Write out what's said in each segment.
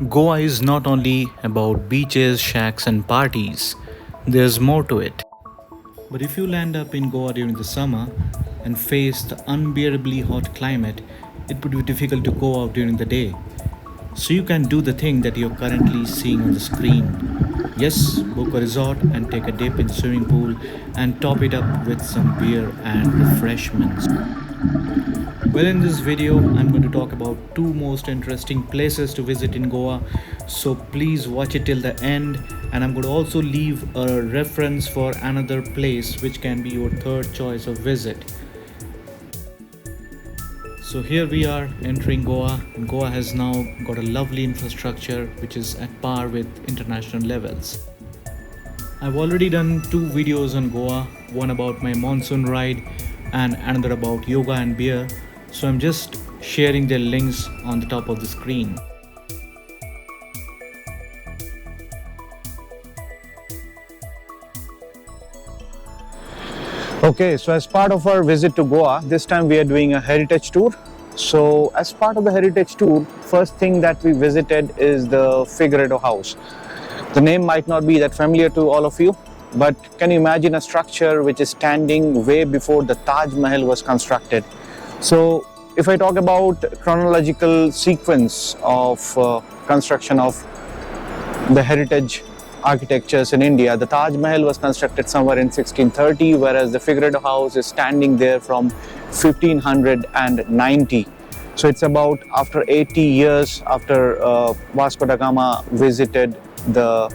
Goa is not only about beaches, shacks, and parties, there's more to it. But if you land up in Goa during the summer and face the unbearably hot climate, it would be difficult to go out during the day. So you can do the thing that you're currently seeing on the screen. Yes, book a resort and take a dip in the swimming pool and top it up with some beer and refreshments. Well, in this video, I'm going to talk about two most interesting places to visit in Goa. So please watch it till the end. And I'm going to also leave a reference for another place which can be your third choice of visit. So here we are entering Goa, and Goa has now got a lovely infrastructure which is at par with international levels. I've already done two videos on Goa, one about my monsoon ride and another about yoga and beer. So I'm just sharing their links on the top of the screen. Okay, so as part of our visit to Goa, this time we are doing a heritage tour. So as part of the heritage tour, first thing that we visited is the Figueiredo House. The name might not be that familiar to all of you, but can you imagine a structure which is standing way before the Taj Mahal was constructed? So if I talk about chronological sequence of construction of the heritage architectures in India, the Taj Mahal was constructed somewhere in 1630, whereas the Figueiredo House is standing there from 1590. So it's about after 80 years after Vasco da Gama visited the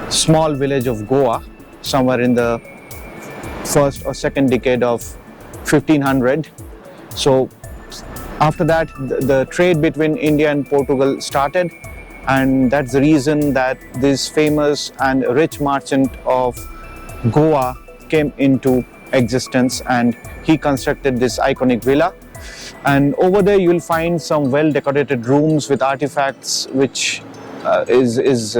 small village of Goa, somewhere in the first or second decade of 1500. So after that, the trade between India and Portugal started, and that's the reason that this famous and rich merchant of Goa came into existence, and he constructed this iconic villa. And over there you'll find some well decorated rooms with artifacts which is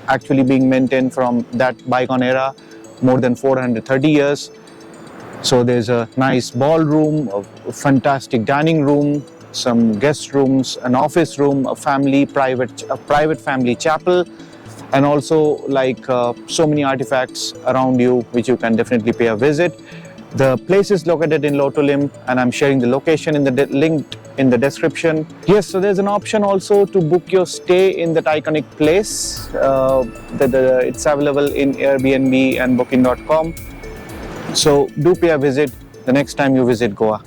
actually being maintained from that bygone era, more than 430 years. So there's a nice ballroom, a fantastic dining room, some guest rooms, an office room, a private family chapel, and also like so many artifacts around you which you can definitely pay a visit. The place is located in Lotolim, and I'm sharing the location in the link in the description. Yes, so there's an option also to book your stay in that iconic place. It's available in Airbnb and booking.com. So do pay a visit the next time you visit Goa.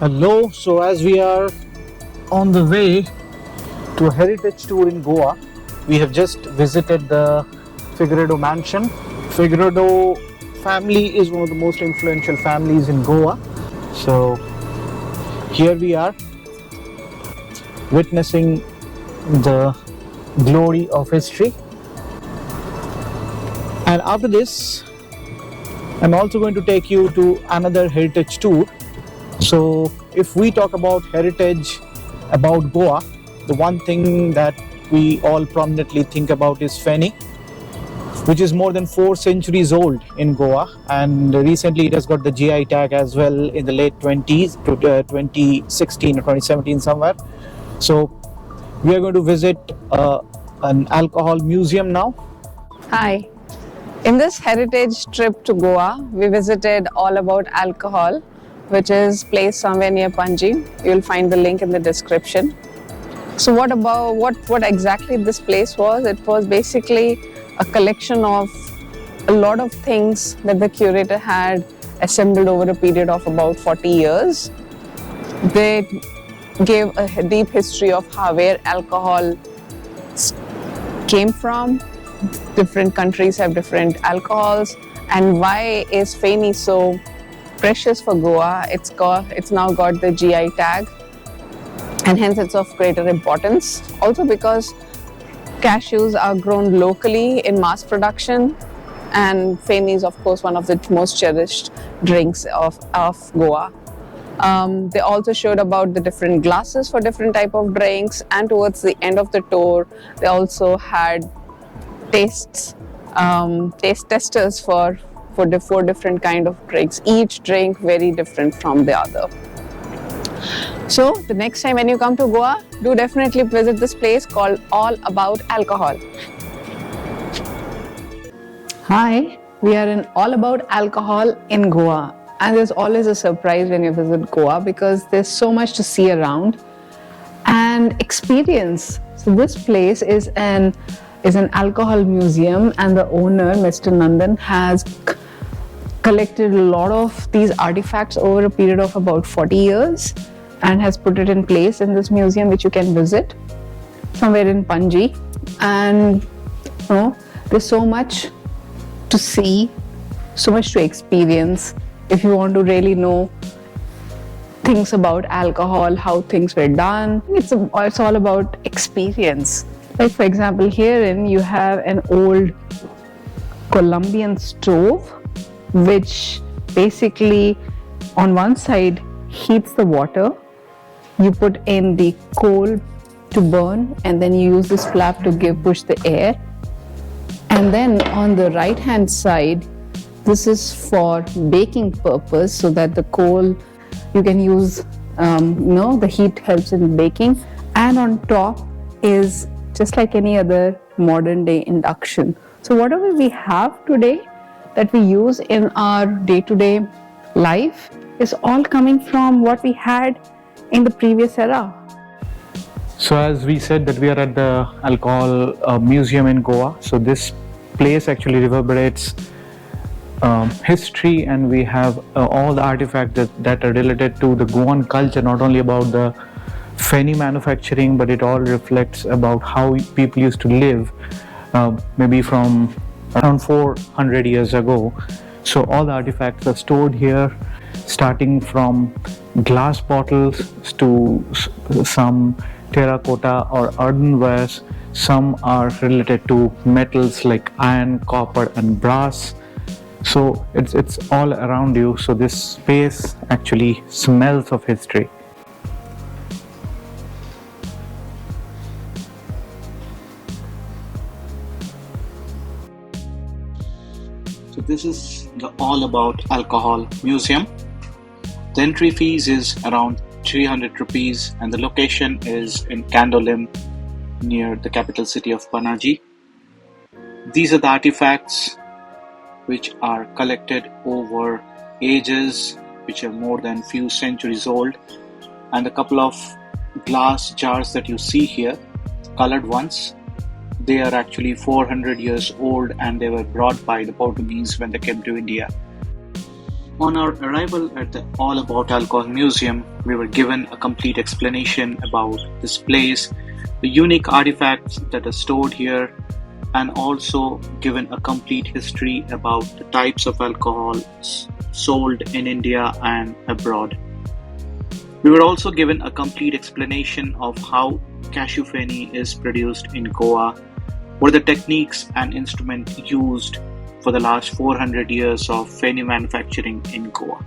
Hello, so as we are on the way to a heritage tour in Goa, we have just visited the Figueiredo mansion. Figueiredo family is one of the most influential families in Goa. So here we are witnessing the glory of history. And after this, I'm also going to take you to another heritage tour. So if we talk about heritage, about Goa, the one thing that we all prominently think about is Feni, which is more than 4 centuries old in Goa, and recently it has got the GI tag as well in the late 20s, 2016 or 2017 somewhere. So we are going to visit an alcohol museum now. Hi. In this heritage trip to Goa, we visited All About Alcohol, which is placed somewhere near Panji. You'll find the link in the description. So what exactly this place was? It was basically a collection of a lot of things that the curator had assembled over a period of about 40 years. They gave a deep history of where alcohol came from. Different countries have different alcohols, and why is Feni so precious for Goa? It's now got the GI tag, and hence it's of greater importance. Also because cashews are grown locally in mass production, and Feni is of course one of the most cherished drinks of Goa. They also showed about the different glasses for different type of drinks, and towards the end of the tour they also had taste testers for the 4 different kind of drinks, each drink very different from the other. So the next time when you come to Goa, do definitely visit this place called All About Alcohol. Hi, we are in All About Alcohol in Goa, and there's always a surprise when you visit Goa because there's so much to see around and experience. So this place is an alcohol museum, and the owner, Mr. Nandan, has collected a lot of these artifacts over a period of about 40 years and has put it in place in this museum, which you can visit somewhere in Panji. And there's so much to see, so much to experience if you want to really know things about alcohol, how things were done. It's all about experience. Like for example, herein you have an old Colombian stove, which basically on one side heats the water, you put in the coal to burn, and then you use this flap to push the air. And then on the right hand side, this is for baking purpose, so that the coal you can use, the heat helps in baking. And on top is just like any other modern day induction. So whatever we have today that we use in our day-to-day life is all coming from what we had in the previous era. So as we said that we are at the alcohol museum in Goa, so this place actually reverberates history, and we have all the artifacts that are related to the Goan culture, not only about the Feni manufacturing, but it all reflects about how people used to live maybe from around 400 years ago. So all the artifacts are stored here, starting from glass bottles to some terracotta or earthenwares. Some are related to metals like iron, copper and brass. So it's all around you. So this space actually smells of history. So this is the All About Alcohol Museum. The entry fees is around 300 rupees, and the location is in Candolim near the capital city of Panaji. These are the artifacts which are collected over ages, which are more than few centuries old, and a couple of glass jars that you see here, colored ones, they are actually 400 years old, and they were brought by the Portuguese when they came to India. On our arrival at the All About Alcohol Museum, we were given a complete explanation about this place, the unique artifacts that are stored here, and also given a complete history about the types of alcohols sold in India and abroad. We were also given a complete explanation of how cashew Feni is produced in Goa, what are the techniques and instruments used for the last 400 years of Feni manufacturing in Goa.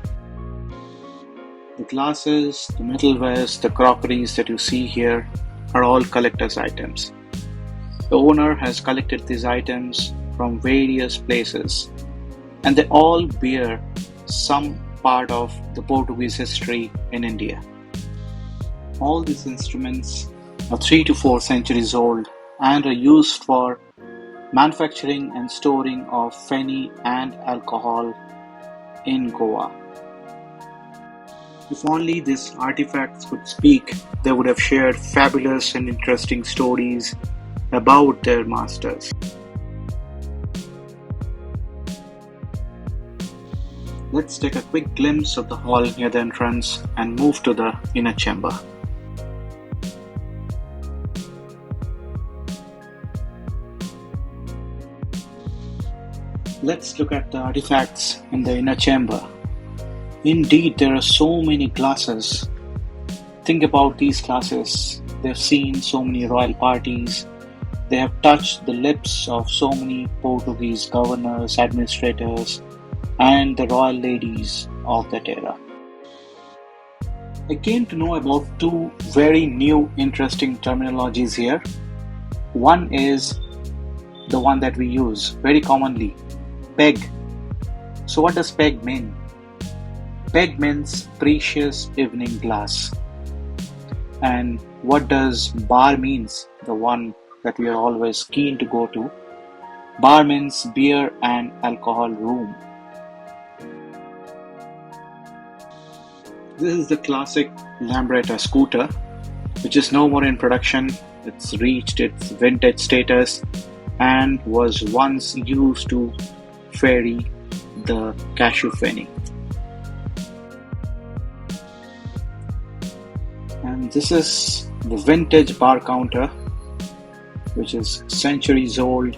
The glasses, the metalwares, the crockeries that you see here are all collector's items. The owner has collected these items from various places, and they all bear some part of the Portuguese history in India. All these instruments are 3 to 4 centuries old and are used for manufacturing and storing of Feni and alcohol in Goa. If only these artifacts could speak, they would have shared fabulous and interesting stories about their masters. Let's take a quick glimpse of the hall near the entrance and move to the inner chamber. Let's look at the artifacts in the inner chamber. Indeed, there are so many glasses. Think about these glasses. They've seen so many royal parties. They have touched the lips of so many Portuguese governors, administrators, and the royal ladies of that era. I came to know about two very new interesting terminologies here. One is the one that we use very commonly, peg. So what does peg mean? Peg means precious evening glass. And what does bar means? The one that we are always keen to go to. Bar means beer and alcohol room. This is the classic Lambretta scooter, which is no more in production. It's reached its vintage status and was once used to ferry the cashew Feni. And this is the vintage bar counter, which is centuries old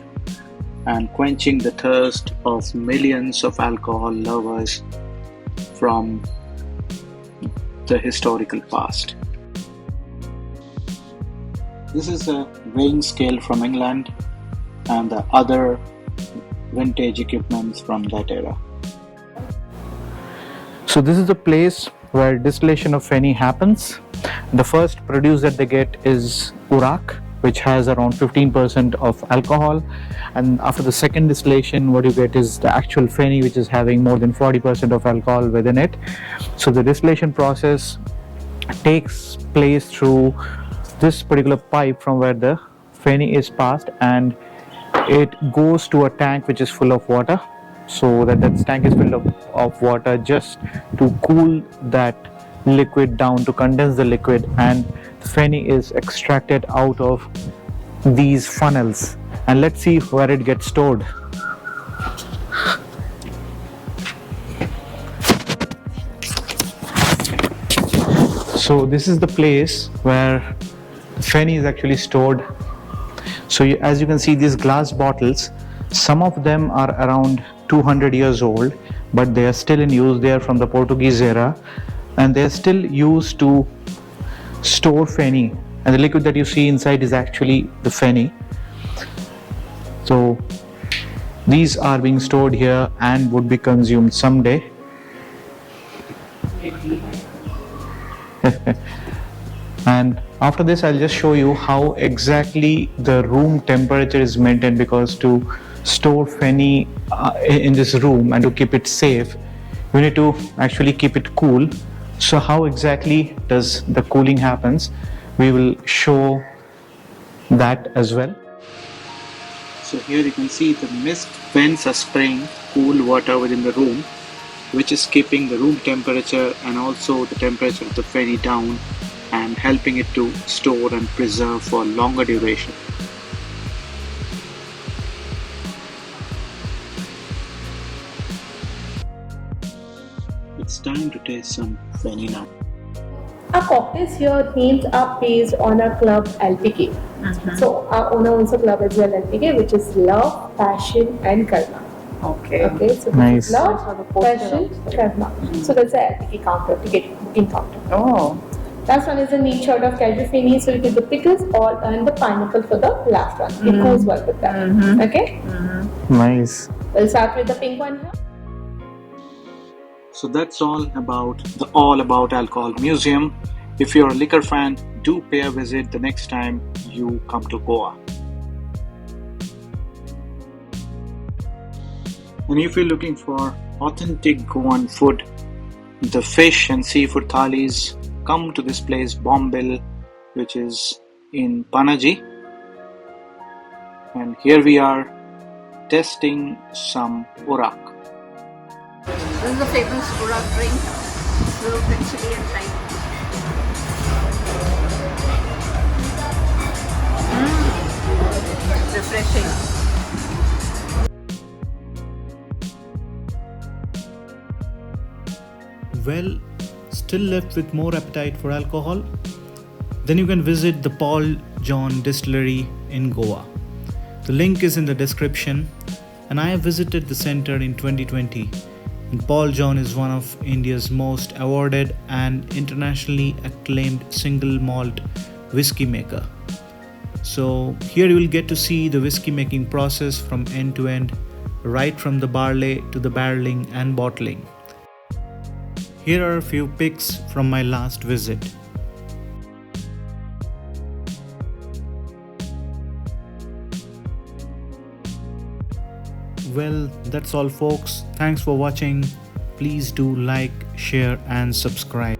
and quenching the thirst of millions of alcohol lovers from the historical past. This is a weighing scale from England and the other vintage equipment from that era. So this is the place where distillation of Feni happens. The first produce that they get is Urak, which has around 15% of alcohol, and after the second distillation what you get is the actual Feni, which is having more than 40% of alcohol within it. So the distillation process takes place through this particular pipe from where the Feni is passed, and it goes to a tank which is full of water. So that tank is filled of water just to cool that liquid down, to condense the liquid, and Feni is extracted out of these funnels. And let's see where it gets stored. So this is the place where Feni is actually stored. So as you can see, these glass bottles, some of them are around 200 years old, but they are still in use. They are from the Portuguese era, and they are still used to store Feni, and the liquid that you see inside is actually the Feni. So these are being stored here and would be consumed someday. And after this I'll just show you how exactly the room temperature is maintained, because to store Feni in this room and to keep it safe, you need to actually keep it cool. So how exactly does the cooling happens? We will show that as well. So here you can see the mist vents are spraying cool water within the room, which is keeping the room temperature and also the temperature of the Feni down and helping it to store and preserve for longer duration. time to taste some Feni now. Our cocktails here names are based on our club LPK. So our owner owns a club as well, LPK, which is Love, Passion and Karma. Okay. Okay, so this Nice. is Love, Passion, Karma. So that's the LPK counter, ticket booking counter. Oh. Last one is a neat shot of casual Feni, so you get the pickles all and the pineapple for the last one. It goes well with that. Okay? Nice. We'll start with the pink one here. So that's all about the All About Alcohol Museum. If you're a liquor fan, do pay a visit the next time you come to Goa. And if you're looking for authentic Goan food, the fish and seafood thalis, come to this place Bombil, which is in Panaji. And here we are testing some Urak. This is the famous Urak drink. Little bit chili and lime. Refreshing. Well, still left with more appetite for alcohol? Then you can visit the Paul John Distillery in Goa. The link is in the description, and I have visited the center in 2020. And Paul John is one of India's most awarded and internationally acclaimed single malt whiskey maker. So here you will get to see the whiskey making process from end to end, right from the barley to the barreling and bottling. Here are a few pics from my last visit. Well, that's all folks. Thanks for watching. Please do like, share and subscribe.